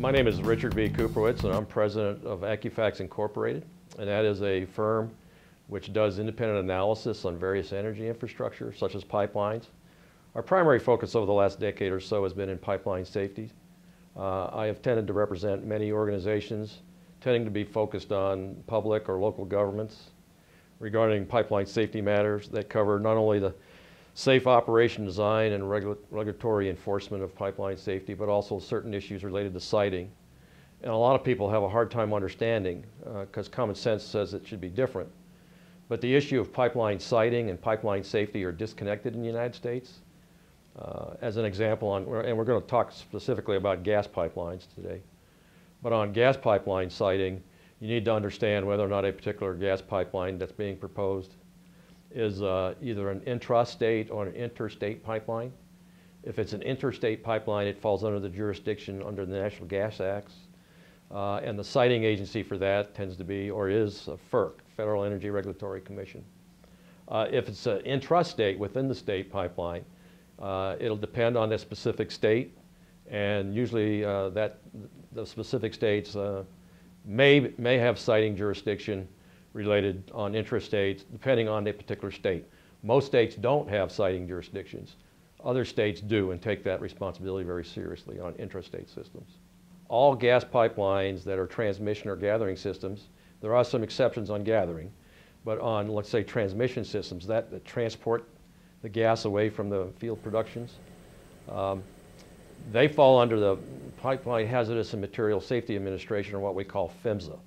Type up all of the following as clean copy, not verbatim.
My name is Richard Kuprewicz, and I'm president of Accufax Incorporated, and that is a firm which does independent analysis on various energy infrastructure, such as pipelines. Our primary focus over the last decade or so has been in pipeline safety. I have tended to represent many organizations tending to be focused on public or local governments regarding pipeline safety matters that cover not only the safe operation design and regulatory enforcement of pipeline safety, but also certain issues related to siting. And a lot of people have a hard time understanding because common sense says it should be different. But the issue of pipeline siting and pipeline safety are disconnected in the United States. As an example, and we're going to talk specifically about gas pipelines today, but on gas pipeline siting, you need to understand whether or not a particular gas pipeline that's being proposed is either an intrastate or an interstate pipeline. If it's an interstate pipeline, it falls under the jurisdiction under the National Gas Acts. And the siting agency for that tends to be, or is, FERC, Federal Energy Regulatory Commission. If it's an intrastate within the state pipeline, it'll depend on the specific state, and usually the specific states may have siting jurisdiction related on intrastates, depending on the particular state. Most states don't have siting jurisdictions. Other states do and take that responsibility very seriously on intrastate systems. All gas pipelines that are transmission or gathering systems, there are some exceptions on gathering, but on, let's say, transmission systems that transport the gas away from the field productions, they fall under the Pipeline Hazardous and Material Safety Administration, or what we call PHMSA.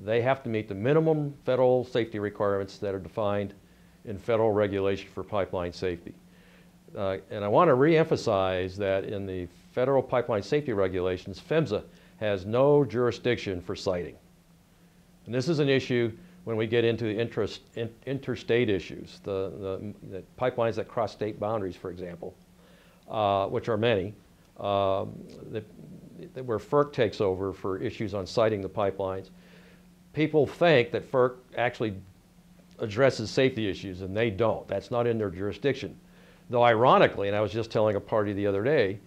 They have to meet the minimum federal safety requirements that are defined in federal regulation for pipeline safety. And I want to re-emphasize that in the federal pipeline safety regulations, PHMSA has no jurisdiction for siting. And this is an issue when we get into the interstate issues, the pipelines that cross state boundaries, for example, which are many, where FERC takes over for issues on siting the pipelines. People think that FERC actually addresses safety issues, and they don't. That's not in their jurisdiction. Though ironically, and I was just telling a party the other day,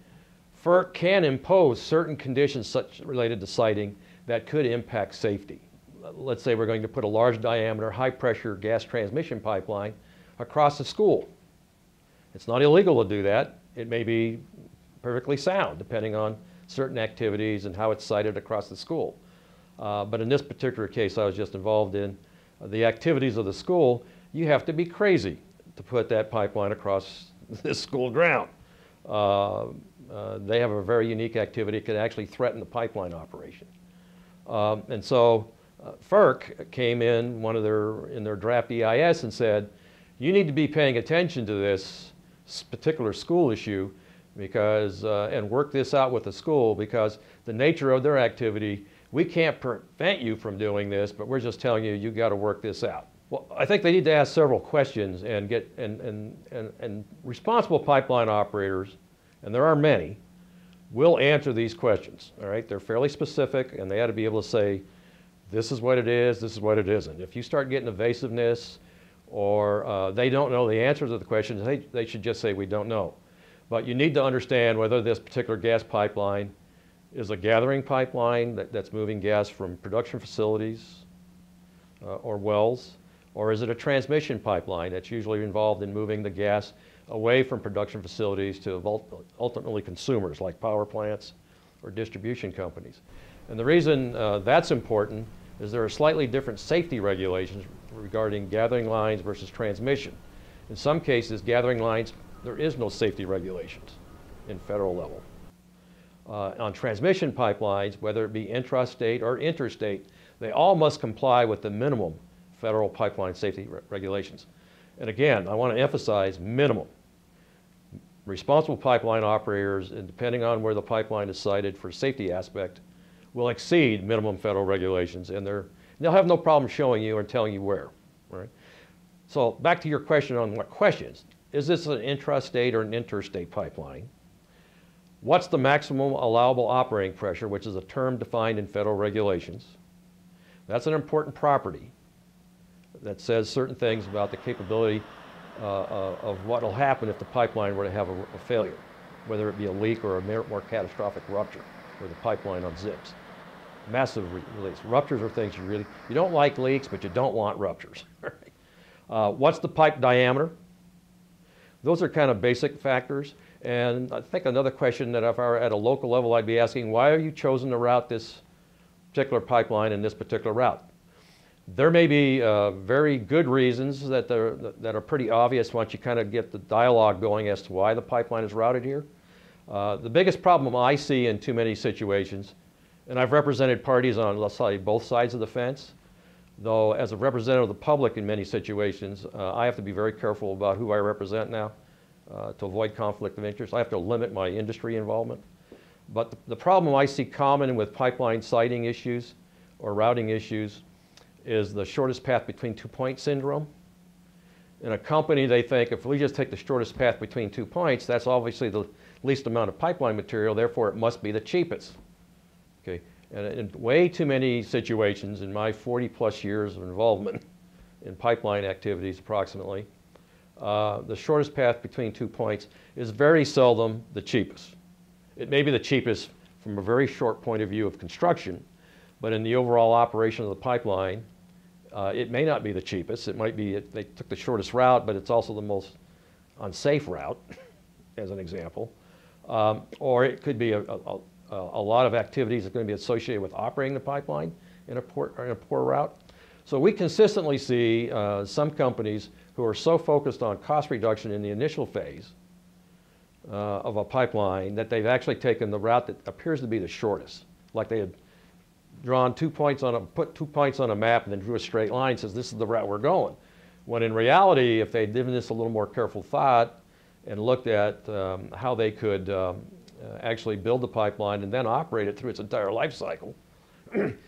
FERC can impose certain conditions such related to siting that could impact safety. Let's say we're going to put a large diameter, high pressure gas transmission pipeline across a school. It's not illegal to do that. It may be perfectly sound depending on certain activities and how it's sited across the school. But in this particular case I was just involved in, the activities of the school, you have to be crazy to put that pipeline across this school ground. They have a very unique activity. It could actually threaten the pipeline operation. And so FERC came in in their draft EIS and said, you need to be paying attention to this particular school issue because, and work this out with the school, because the nature of their activity, we can't prevent you from doing this, but we're just telling you, you've got to work this out. Well, I think they need to ask several questions and get, and responsible pipeline operators, and there are many, will answer these questions, all right? They're fairly specific, and they ought to be able to say, this is what it is, this is what it isn't. If you start getting evasiveness, or they don't know the answers to the questions, they should just say, we don't know. But you need to understand whether this particular gas pipeline is a gathering pipeline that's moving gas from production facilities or wells, or is it a transmission pipeline that's usually involved in moving the gas away from production facilities to ultimately consumers like power plants or distribution companies. And the reason that's important is there are slightly different safety regulations regarding gathering lines versus transmission. In some cases, gathering lines, there is no safety regulations in federal level. On transmission pipelines, whether it be intrastate or interstate, they all must comply with the minimum federal pipeline safety regulations. And again, I want to emphasize minimum. Responsible pipeline operators, and depending on where the pipeline is sited for safety aspect, will exceed minimum federal regulations, and they'll have no problem showing you or telling you where, right? So back to your question on what questions. Is this an intrastate or an interstate pipeline? What's the maximum allowable operating pressure, which is a term defined in federal regulations? That's an important property that says certain things about the capability of what will happen if the pipeline were to have a failure, whether it be a leak or a more catastrophic rupture. where the pipeline unzips. Massive release. Ruptures are things you don't like leaks, but you don't want ruptures. What's the pipe diameter? Those are kind of basic factors. And I think another question that if I were at a local level, I'd be asking, why are you chosen to route this particular pipeline in this particular route? There may be very good reasons that are pretty obvious once you kind of get the dialogue going as to why the pipeline is routed here. The biggest problem I see in too many situations, and I've represented parties on, let's say, both sides of the fence, though as a representative of the public in many situations, I have to be very careful about who I represent now to avoid conflict of interest. I have to limit my industry involvement. But the problem I see common with pipeline siting issues or routing issues is the shortest path between 2 point syndrome. In a company, they think if we just take the shortest path between 2 points, that's obviously the least amount of pipeline material, therefore it must be the cheapest. Okay? And in way too many situations in my 40+ years of involvement in pipeline activities approximately, the shortest path between 2 points is very seldom the cheapest. It may be the cheapest from a very short point of view of construction, but in the overall operation of the pipeline, it may not be the cheapest. It might be they took the shortest route, but it's also the most unsafe route, as an example. Or it could be a lot of activities that are going to be associated with operating the pipeline in a poor route. So we consistently see some companies who are so focused on cost reduction in the initial phase of a pipeline that they've actually taken the route that appears to be the shortest, like they had put 2 points on a map and then drew a straight line and says this is the route we're going. When in reality, if they'd given this a little more careful thought and looked at how they could actually build the pipeline and then operate it through its entire life cycle,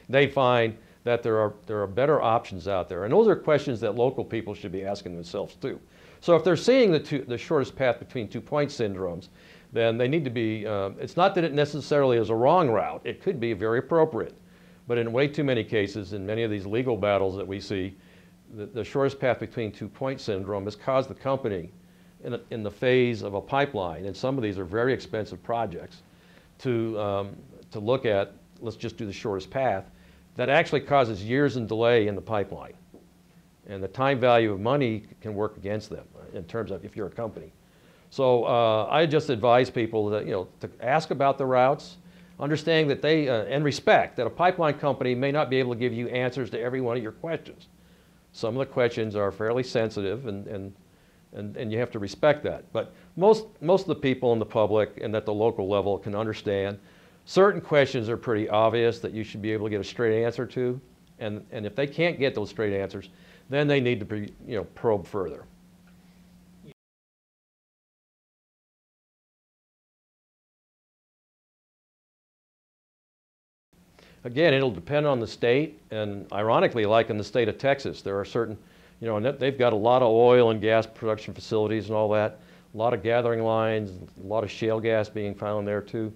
they find that there are better options out there. And those are questions that local people should be asking themselves too. So if they're seeing the shortest path between 2 point syndromes, then they need to be, it's not that it necessarily is a wrong route. It could be very appropriate. But in way too many cases, in many of these legal battles that we see, the shortest path between 2 point syndrome has caused the company in the phase of a pipeline, and some of these are very expensive projects, to look at, let's just do the shortest path, that actually causes years in delay in the pipeline. And the time value of money can work against them in terms of if you're a company. So I just advise people that, to ask about the routes, understanding that they, and respect that a pipeline company may not be able to give you answers to every one of your questions. Some of the questions are fairly sensitive and you have to respect that. But most of the people in the public and at the local level can understand certain questions are pretty obvious that you should be able to get a straight answer to. And if they can't get those straight answers, then they need to probe further. Again, it'll depend on the state, and ironically, like in the state of Texas, there are certain, and they've got a lot of oil and gas production facilities and all that, a lot of gathering lines, a lot of shale gas being found there too.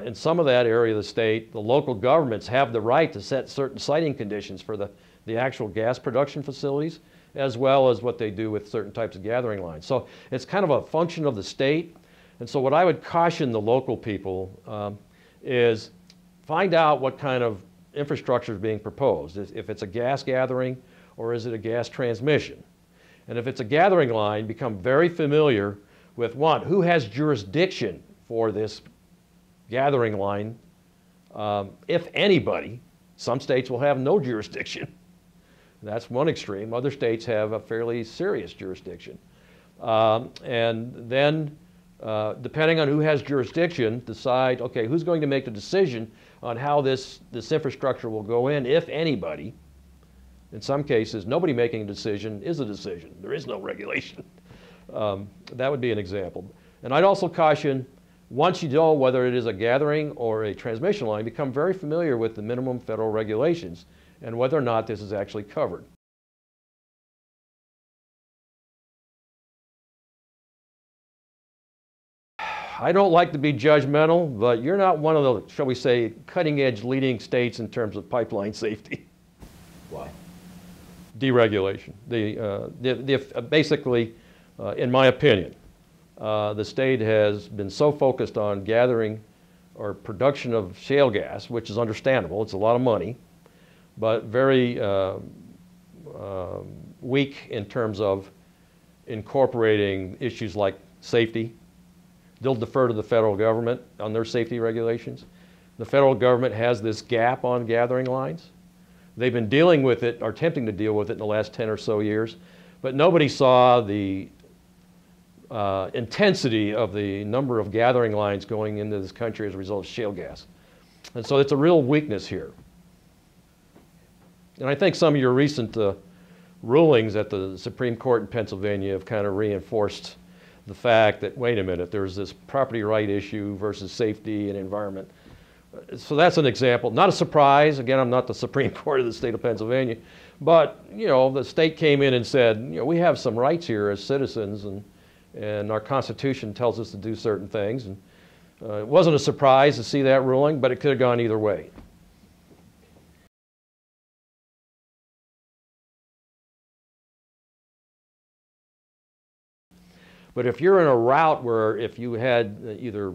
In some of that area of the state, the local governments have the right to set certain siting conditions for the actual gas production facilities, as well as what they do with certain types of gathering lines. So it's kind of a function of the state. And so what I would caution the local people is find out what kind of infrastructure is being proposed. If it's a gas gathering or is it a gas transmission? And if it's a gathering line, become very familiar with who has jurisdiction for this gathering line. If anybody, some states will have no jurisdiction. That's one extreme. Other states have a fairly serious jurisdiction. And then, depending on who has jurisdiction, decide, okay, who's going to make the decision on how this infrastructure will go in, if anybody. In some cases, nobody making a decision is a decision. There is no regulation. That would be an example. And I'd also caution, once you know whether it is a gathering or a transmission line, become very familiar with the minimum federal regulations and whether or not this is actually covered. I don't like to be judgmental, but you're not one of the, shall we say, cutting-edge leading states in terms of pipeline safety. Why? Deregulation. Basically, in my opinion, the state has been so focused on gathering or production of shale gas, which is understandable. It's a lot of money, but very weak in terms of incorporating issues like safety. They'll defer to the federal government on their safety regulations. The federal government has this gap on gathering lines. They've been dealing with it, or attempting to deal with it in the last 10 or so years, but nobody saw the intensity of the number of gathering lines going into this country as a result of shale gas. And so it's a real weakness here. And I think some of your recent rulings at the Supreme Court in Pennsylvania have kind of reinforced the fact that, wait a minute, there's this property right issue versus safety and environment. So that's an example. Not a surprise. Again, I'm not the Supreme Court of the state of Pennsylvania. But, you know, the state came in and said, you know, we have some rights here as citizens, and our Constitution tells us to do certain things. And it wasn't a surprise to see that ruling, but it could have gone either way. But if you're in a route where if you had either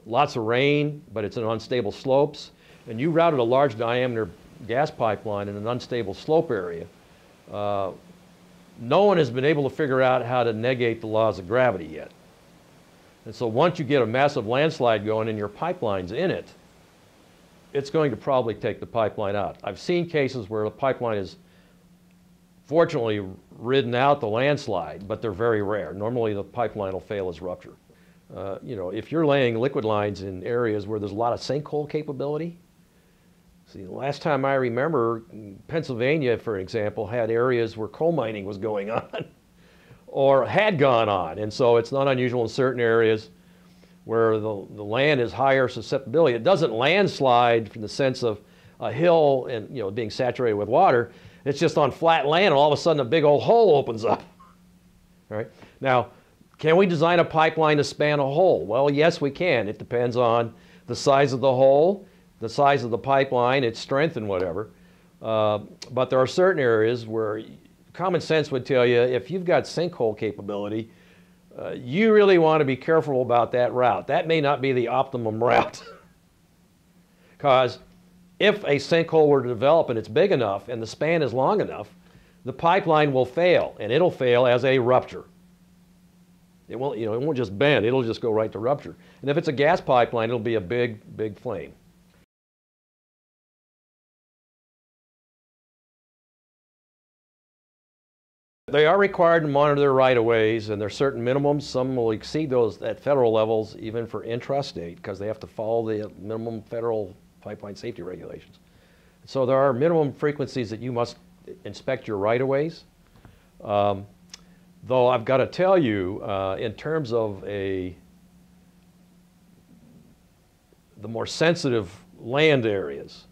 lots of rain, but it's in unstable slopes, and you routed a large diameter gas pipeline in an unstable slope area, no one has been able to figure out how to negate the laws of gravity yet. And so once you get a massive landslide going and your pipeline's in it, it's going to probably take the pipeline out. I've seen cases where the pipeline is fortunately ridden out the landslide, but they're very rare. Normally the pipeline will fail as rupture. You know, if you're laying liquid lines in areas where there's a lot of sinkhole capability, see, the last time I remember, Pennsylvania, for example, had areas where coal mining was going on or had gone on. And so it's not unusual in certain areas where the land is higher susceptibility. It doesn't landslide from the sense of a hill and, you know, being saturated with water. It's just on flat land, and all of a sudden a big old hole opens up. All right? Now, can we design a pipeline to span a hole? Well, yes, we can. It depends on the size of the hole, the size of the pipeline, its strength and whatever. But there are certain areas where common sense would tell you if you've got sinkhole capability, you really want to be careful about that route. That may not be the optimum route. Because if a sinkhole were to develop and it's big enough and the span is long enough, the pipeline will fail, and it'll fail as a rupture. It won't, you know, it won't just bend, it'll just go right to rupture. And if it's a gas pipeline, it'll be a big, big flame. They are required to monitor their right-of-ways, and there are certain minimums. Some will exceed those at federal levels, even for intrastate, because they have to follow the minimum federal pipeline safety regulations. So there are minimum frequencies that you must inspect your right-of-ways. Though I've got to tell you, in terms of the more sensitive land areas,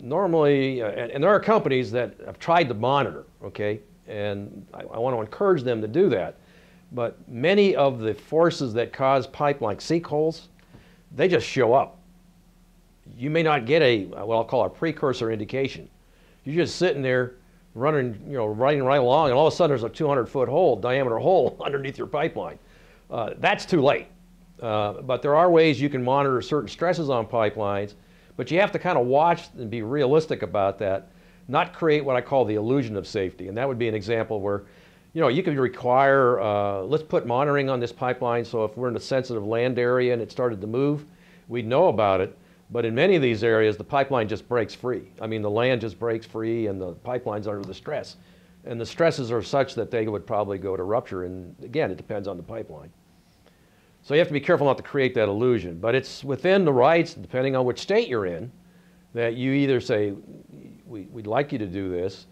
normally, and there are companies that have tried to monitor, okay, and I want to encourage them to do that, but many of the forces that cause pipeline sinkholes, they just show up. You may not get what I'll call a precursor indication. You're just sitting there running, you know, riding right along, and all of a sudden there's a 200-foot hole, diameter hole underneath your pipeline. That's too late. But there are ways you can monitor certain stresses on pipelines, but you have to kind of watch and be realistic about that, not create what I call the illusion of safety. And that would be an example where, you know, you could require, let's put monitoring on this pipeline, so if we're in a sensitive land area and it started to move, we'd know about it. But in many of these areas, the pipeline just breaks free. I mean, the land just breaks free and the pipeline's under the stress. And the stresses are such that they would probably go to rupture. And again, it depends on the pipeline. So you have to be careful not to create that illusion. But it's within the rights, depending on which state you're in, that you either say, we'd like you to do this,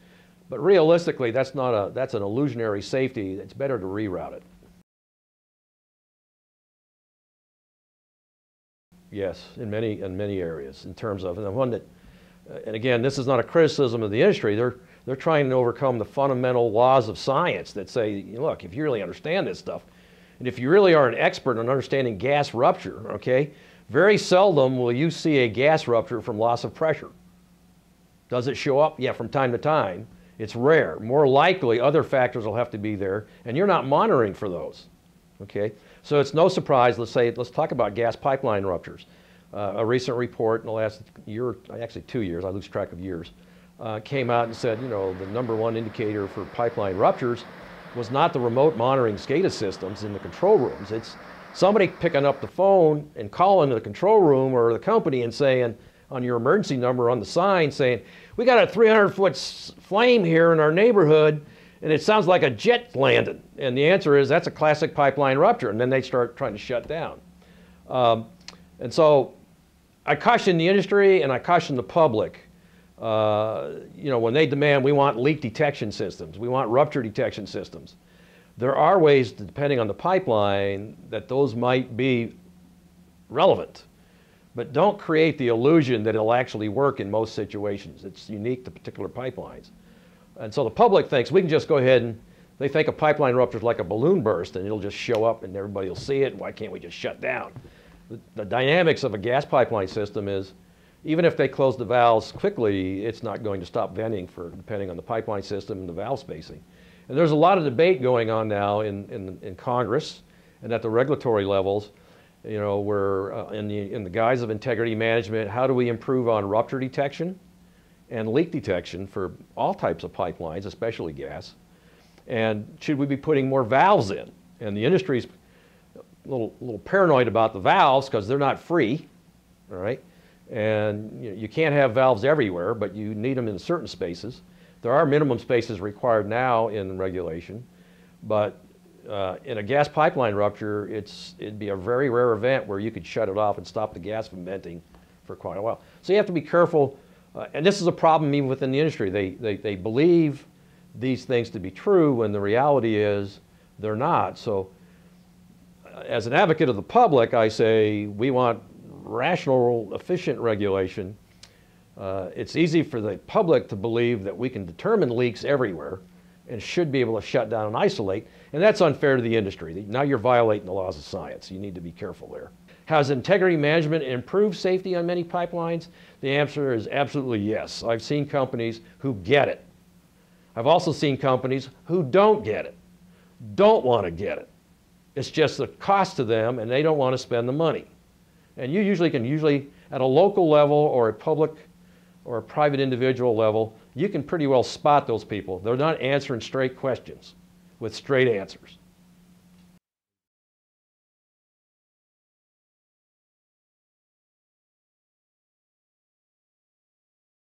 but realistically, that's an illusionary safety. It's better to reroute it. Yes, in many areas, in terms of, and the one that, and again, this is not a criticism of the industry. They're trying to overcome the fundamental laws of science that say, look, if you really understand this stuff, and if you really are an expert in understanding gas rupture, okay, very seldom will you see a gas rupture from loss of pressure. Does it show up? Yeah, from time to time. It's rare. More likely, other factors will have to be there, and you're not monitoring for those, okay? So it's no surprise, let's talk about gas pipeline ruptures. A recent report in the last year, actually 2 years, I lose track of years, came out and said, the #1 indicator for pipeline ruptures was not the remote monitoring SCADA systems in the control rooms. It's somebody picking up the phone and calling the control room or the company and saying, on your emergency number on the sign, saying, we got a 300-foot flame here in our neighborhood, and it sounds like a jet landed. And the answer is, that's a classic pipeline rupture. And then they start trying to shut down. And so I caution the industry and I caution the public, when they demand, we want leak detection systems, we want rupture detection systems. There are ways, depending on the pipeline, that those might be relevant. But don't create the illusion that it'll actually work in most situations. It's unique to particular pipelines. And so the public thinks we can just go ahead and they think a pipeline rupture is like a balloon burst and it'll just show up and everybody will see it. Why can't we just shut down? The dynamics of a gas pipeline system is, even if they close the valves quickly, it's not going to stop venting depending on the pipeline system and the valve spacing. And there's a lot of debate going on now in Congress and at the regulatory levels. We're in the guise of integrity management, how do we improve on rupture detection and leak detection for all types of pipelines, especially gas? And should we be putting more valves in? And the industry's a little paranoid about the valves because they're not free, all right? And you can't have valves everywhere, but you need them in certain spaces. There are minimum spaces required now in regulation, but in a gas pipeline rupture, it'd be a very rare event where you could shut it off and stop the gas from venting for quite a while. So you have to be careful, and this is a problem even within the industry. They believe these things to be true when the reality is they're not. So as an advocate of the public, I say we want rational, efficient regulation. It's easy for the public to believe that we can determine leaks everywhere and should be able to shut down and isolate, and that's unfair to the industry. Now you're violating the laws of science. You need to be careful there. Has integrity management improved safety on many pipelines? The answer is absolutely yes. I've seen companies who get it. I've also seen companies who don't get it, don't want to get it. It's just a cost to them and they don't want to spend the money. And you can at a local level or a public or a private individual level, you can pretty well spot those people. They're not answering straight questions with straight answers.